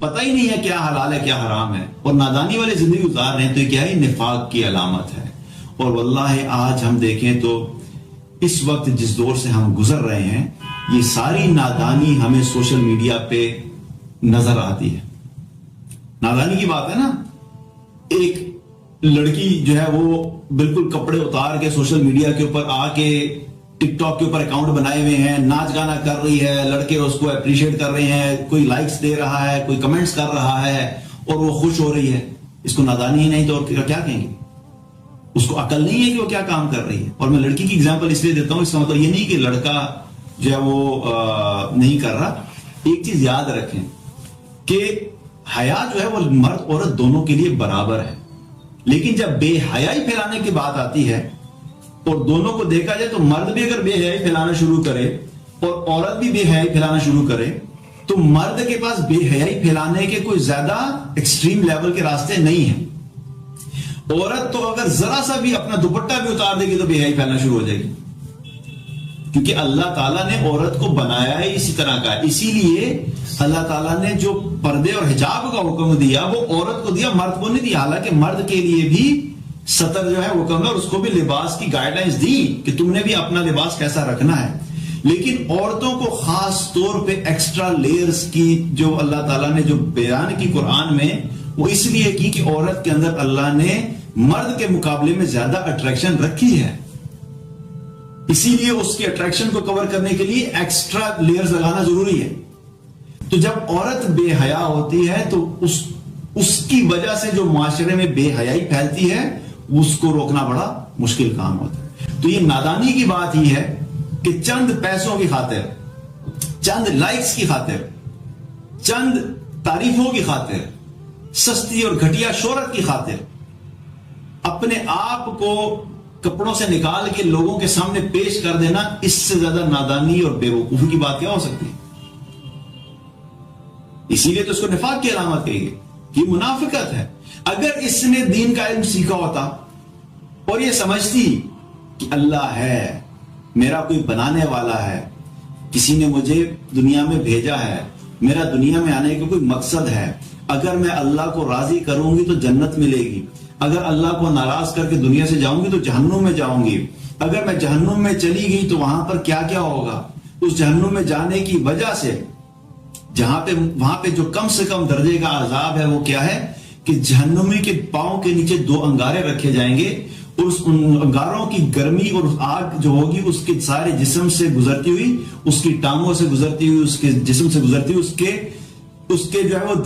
پتہ ہی نہیں ہے کیا حلال ہے کیا حرام ہے اور نادانی والے زندگی گزار رہے ہیں، تو یہ کیا ہے؟ نفاق کی علامت ہے۔ اور واللہ آج ہم دیکھیں تو اس وقت جس دور سے ہم گزر رہے ہیں، یہ ساری نادانی ہمیں سوشل میڈیا پہ نظر آتی ہے۔ نادانی کی بات ہے نا، ایک لڑکی جو ہے وہ بالکل کپڑے اتار کے سوشل میڈیا کے اوپر آ کے ٹک ٹاک کے اوپر اکاؤنٹ بنائے ہوئے ہیں، ناچ گانا کر رہی ہے، لڑکے اس کو اپریشیٹ کر رہے ہیں، کوئی لائکس دے رہا ہے، کوئی کمنٹس کر رہا ہے اور وہ خوش ہو رہی ہے۔ اس کو نادانی ہی نہیں تو اور کیا کہیں گے؟ اس کو عقل نہیں ہے کہ وہ کیا کام کر رہی ہے۔ اور میں لڑکی کی اگزامپل اس لیے دیتا ہوں، اس کا مطلب یہ نہیں کہ لڑکا جو ہے وہ نہیں کر رہا۔ ایک چیز یاد رکھیں کہ حیا جو ہے وہ مرد عورت دونوں کے لیے برابر ہے، لیکن جب بے حیائی پھیلانے کی بات آتی ہے اور دونوں کو دیکھا جائے تو مرد بھی اگر بے حیائی پھیلانا شروع کرے اور عورت بھی بے حیائی پھیلانا شروع کرے تو مرد کے پاس بے حیائی پھیلانے کے کوئی زیادہ ایکسٹریم لیول کے راستے نہیں ہیں۔ عورت تو اگر ذرا سا بھی اپنا دوپٹہ بھی اتار دے گی تو بے حیائی پھیلنا شروع ہو جائے گی، کیونکہ اللہ تعالیٰ نے عورت کو بنایا ہے اسی طرح کا۔ اسی لیے اللہ تعالیٰ نے جو پردے اور حجاب کا حکم دیا وہ عورت کو دیا، مرد کو نہیں دیا۔ حالانکہ مرد کے لیے بھی سطر جو ہے حکم ہے اور اس کو بھی لباس کی گائیڈ لائنز دی کہ تم نے بھی اپنا لباس کیسا رکھنا ہے، لیکن عورتوں کو خاص طور پہ ایکسٹرا لیئرز کی جو اللہ تعالیٰ نے جو بیان کی قرآن میں، وہ اس لیے کی کہ عورت کے اندر اللہ نے مرد کے مقابلے میں زیادہ اٹریکشن رکھی ہے، اسی لیے اس کی اٹریکشن کو کور کرنے کے لیے ایکسٹرا لیئرز لگانا ضروری ہے۔ تو جب عورت بے حیا ہوتی ہے تو اس کی وجہ سے جو معاشرے میں بے حیائی پھیلتی ہے اس کو روکنا بڑا مشکل کام ہوتا ہے۔ تو یہ نادانی کی بات ہی ہے کہ چند پیسوں کی خاطر، چند لائکس کی خاطر، چند تعریفوں کی خاطر، سستی اور گھٹیا شہرت کی خاطر اپنے آپ کو کپڑوں سے نکال کے لوگوں کے سامنے پیش کر دینا، اس سے زیادہ نادانی اور بے وقوفی کی بات کیا ہو سکتی ہے؟ اسی لیے تو اس کو نفاق کی علامت کہی گئی، یہ منافقت ہے۔ اگر اس نے دین کا علم سیکھا ہوتا اور یہ سمجھتی کہ اللہ ہے، میرا کوئی بنانے والا ہے، کسی نے مجھے دنیا میں بھیجا ہے، میرا دنیا میں آنے کا کوئی مقصد ہے، اگر میں اللہ کو راضی کروں گی تو جنت ملے گی، اگر اللہ کو ناراض کر کے دنیا سے جاؤں گی تو جہنم میں جاؤں گی، اگر میں جہنم میں چلی گئی تو وہاں پر کیا کیا ہوگا، اس جہنم میں جانے کی وجہ سے وہاں پہ جو کم سے کم درجے کا عذاب ہے وہ کیا ہے کہ جہنمی کے پاؤں کے نیچے 2 انگارے رکھے جائیں گے اور ان انگاروں کی گرمی اور آگ جو ہوگی اس کے سارے جسم سے گزرتی ہوئی، اس کی ٹانگوں سے گزرتی ہوئی، اس کے جسم سے گزرتی ہوئی، اس کے جو ہے وہ